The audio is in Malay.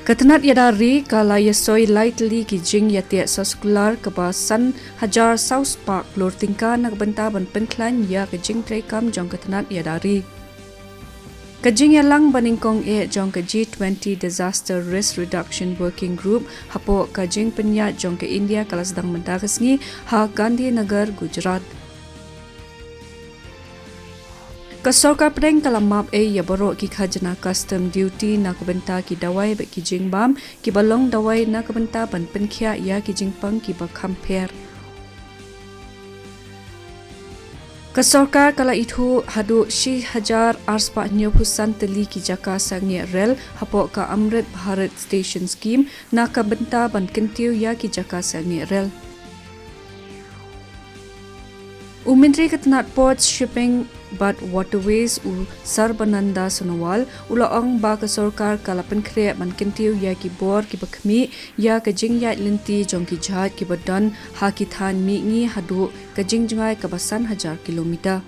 Katanat yadari kala yasoi lightly ki jing yatia soskular kebasan hajar South Park lor tingka nak benta ban penklan ya ke jing trekam jong katanat yadari. Kajing yalang baningkong jong ke G20 Disaster Risk Reduction Working Group hapo kajing penya jong ke India kala sedang mentakas ni ha Gandhi Nagar Gujarat. Kasorkar pedeng kalamap ya borok ki khajana custom duty nak benta ki dawai be ki jing bam ki balong dawai nak benta ban penkhia ya ki jing pang ki ba compare. Kasorkar kala itu hadu shi hajar arspa nyopusan teli ki jaka sangi rel hapo ka Amrit Bharat Station Scheme nak benta ban kentiu ya ki jaka sangi rel. Menteri Ketenat Ports, Shipping but Waterways Sarbananda Sonowal ulaong ba kasorkar kalapan kre man kentiu ya ki bor ki bakmi ya ka jingya linti jong ki jhat ki badan ha ki than mi ngi hadu ka jingjngai ka basan hajar kilometer.